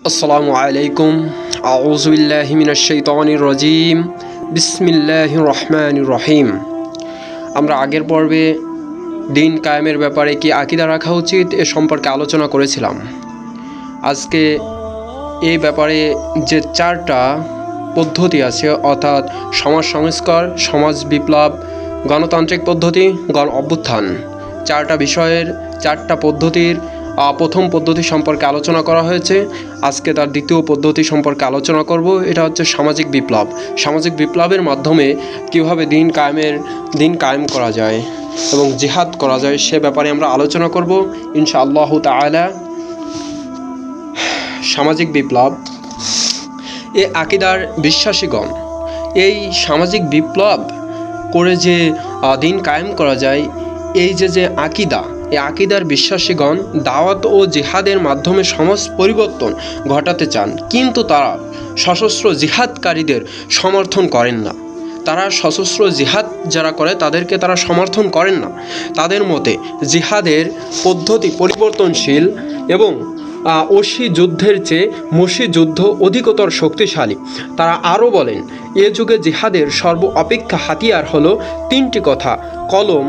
আসসালামু আলাইকুম। আউযু বিল্লাহি মিনাশ শাইতানির রাজিম। বিসমিল্লাহির রহমানির রহিম। আমরা আগের পর্বে দিন কায়েমের ব্যাপারে কি আকীদা রাখা উচিত এ সম্পর্কে আলোচনা করেছিলাম। আজকে এই ব্যাপারে যে চারটা পদ্ধতি আছে, অর্থাৎ সমাজ সংস্কার, সমাজ বিপ্লব, গণতান্ত্রিক পদ্ধতি, গণ অভ্যুত্থান, চারটা বিষয়ের চারটা পদ্ধতির প্রথম পদ্ধতি সম্পর্কে আলোচনা করা হয়েছে। আজকে তার দ্বিতীয় পদ্ধতি সম্পর্কে আলোচনা করব। এটা হচ্ছে সামাজিক বিপ্লব। সামাজিক বিপ্লবের মাধ্যমে কীভাবে দিন কায়েম করা যায় এবং জিহাদ করা যায় সে ব্যাপারে আমরা আলোচনা করব ইনশাআল্লাহ তাআলা। সামাজিক বিপ্লব, এ আকীদার বিশ্বাসীগণ এই সামাজিক বিপ্লব করে যে দিন কায়েম করা যায়, এই যে আকীদা, এই আকীদার বিশ্বাসীগণ দাওয়াত ও জিহাদের মাধ্যমে সমাজ পরিবর্তন ঘটাতে চান, কিন্তু তারা সশস্ত্র জিহাদকারীদের সমর্থন করেন না। তারা সশস্ত্র জিহাদ যারা করে তাদেরকে তারা সমর্থন করেন না। তাদের মতে জিহাদের পদ্ধতি পরিবর্তনশীল এবং অসি যুদ্ধের চেয়ে মসি যুদ্ধ অধিকতর শক্তিশালী। তারা আরও বলেন, এ যুগে জিহাদের অপেক্ষা হাতিয়ার হলো তিনটি কথা, কলম,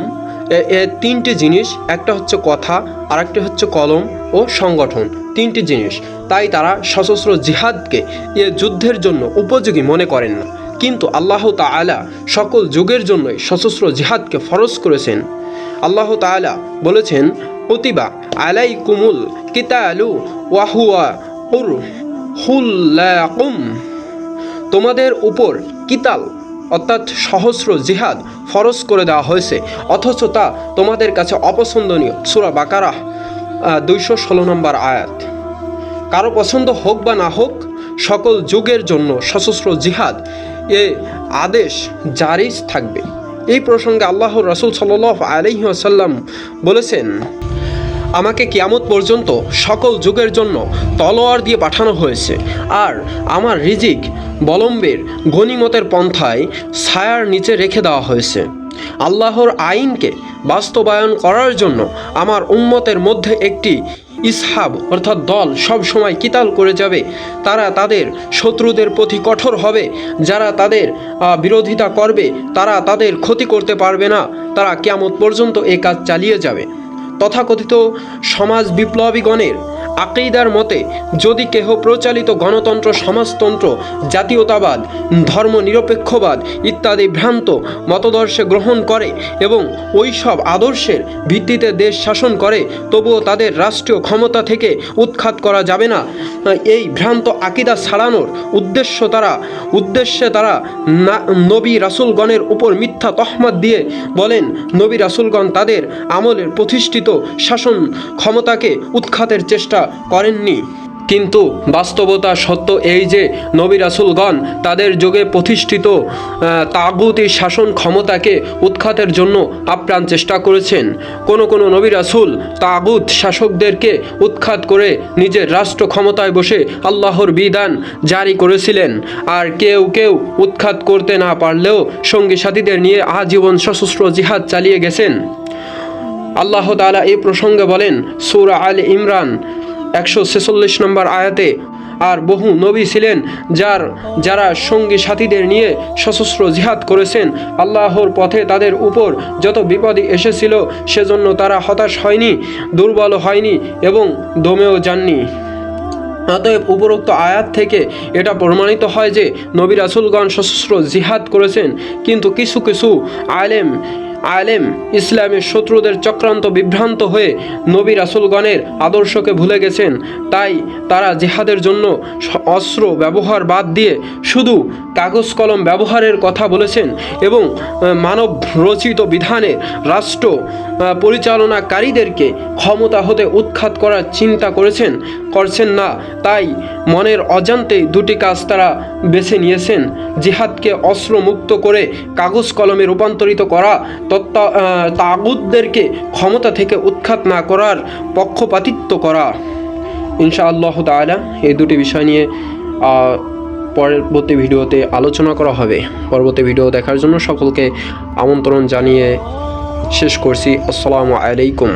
তিনটি জিনিস, একটা হচ্ছে কথা, আরেকটি হচ্ছে কলম ও সংগঠন, তিনটি জিনিস। তাই তারা সশস্ত্র জিহাদকে এ যুদ্ধের জন্য উপযোগী মনে করেন না। কিন্তু আল্লাহ তাআলা সকল যুগের জন্যই সশস্ত্র জিহাদকে ফরজ করেছেন। আল্লাহ তাআলা বলেছেন, কুতিবা আলাইকুমুল কিতালু ওয়া হুয়া কুরহুল লাকুম, তোমাদের উপর কিতাল অর্থাৎ সহস্র জিহাদ ফরজ করে দেওয়া হয়েছে, অথচ তা তোমাদের কাছে অপছন্দনীয়। সূরা বাকারা 216 নম্বর আয়াত। কারো পছন্দ হোক বা না হোক, সকল যুগের জন্য সশস্ত্র জিহাদ এ আদেশ জারি থাকবে। এই প্রসঙ্গে আল্লাহর রাসূল সাল্লাল্লাহু আলাইহি ওয়াসাল্লাম বলেছেন, আমাকে কিয়ামত পর্যন্ত সকল যুগের জন্য তলোয়ার দিয়ে পাঠানো হয়েছে, আর আমার রিজিক বলম্বের গনিমতের পন্থায় ছায়ার নিচে রেখে দেওয়া হয়েছে। আল্লাহর আইনকে বাস্তবায়ন করার জন্য আমার উম্মতের মধ্যে একটি ইসহাব অর্থাৎ দল সব সময় কিতাল করে যাবে। তারা তাদের শত্রুদের প্রতি কঠোর হবে। যারা তাদের বিরোধিতা করবে তারা তাদের ক্ষতি করতে পারবে না। তারা কিয়ামত পর্যন্ত এ কাজ চালিয়ে যাবে। তথাকথিত সমাজ বিপ্লবীগণের আকীদার মতে, যদি কেহ প্রচালিত গণতন্ত্র, সমাজতন্ত্র, জাতীয়তাবাদ, ধর্মনিরপেক্ষবাদ ইত্যাদি ভ্রান্ত মতাদর্শে গ্রহণ করে এবং ওই সব আদর্শের ভিত্তিতে দেশ শাসন করে, তবুও তাদের রাষ্ট্রীয় ক্ষমতা থেকে উৎখাত করা যাবে না। এই ভ্রান্ত আকীদা ছাড়ানোর উদ্দেশ্যে তারা নবী রাসূলগণের উপর মিথ্যা তহমত দিয়ে বলেন, নবী রাসূলগণ তাদের আমলের প্রতিষ্ঠিত শাসন ক্ষমতাকে উৎখাতের চেষ্টা করেননি। কিন্তু বাস্তবতা সত্য এই যে নবী রাসূলগণ তাদের যুগে প্রতিষ্ঠিত তাগুতি শাসন ক্ষমতাকে উৎখাতের জন্য আপ্রাণ চেষ্টা করেছেন। কোনো নবী রাসূল তাগুত শাসকদেরকে উৎখাত করে নিজের রাষ্ট্র ক্ষমতায় বসে আল্লাহর বিধান জারি করেছিলেন। আর কেউ উৎখাত করতে না পারলেও সঙ্গী সাথীদের নিয়ে আজীবন সশস্ত্র জিহাদ চালিয়ে গেছেন। আল্লাহ তাআলা এই প্রসঙ্গে বলেন সূরা আলে ইমরান 146 নম্বর আয়াতে, আর বহু নবী ছিলেন যারা সঙ্গী সাথীদের নিয়ে সশস্ত্র জিহাদ করেছেন। আল্লাহর পথে তাদের উপর যত বিপদই এসেছিল সেজন্য তারা হতাশ হয়নি, দুর্বল হয়নি এবং দমেও যাননি। অতএব উপরোক্ত আয়াত থেকে এটা প্রমাণিত হয় যে নবী রাসূলগণ সশস্ত্র জিহাদ করেছেন, কিন্তু কিছু আলেম ইসলামের শত্রুদের চক্রান্ত বিভ্রান্ত হয়ে নবী রাসূলগণের আদর্শকে ভুলে গেছেন। তাই তারা জিহাদের জন্য অস্ত্র ব্যবহার বাদ দিয়ে শুধু কাগজ কলম ব্যবহারের কথা বলেছেন এবং মানব রচিত বিধানে রাষ্ট্র পরিচালনাকারীদেরকে ক্ষমতা হতে উৎখাত করার চিন্তা করছেন না। তাই মনের অজান্তে দুটি কাজ তারা বেছে নিয়েছেন: জিহাদকে অস্ত্রমুক্ত করে কাগজ কলমে রূপান্তরিত করা, তাগুতদেরকে ক্ষমতা থেকে উৎখাত না করার পক্ষপাতিত্ব করা। ইনশাআল্লাহ তাআলা এই দুটি বিষয় নিয়ে পরবর্তী ভিডিওতে আলোচনা করা হবে। পরবর্তী ভিডিও দেখার জন্য সকলকে আমন্ত্রণ জানিয়ে শেষ করছি। আসসালামু আলাইকুম।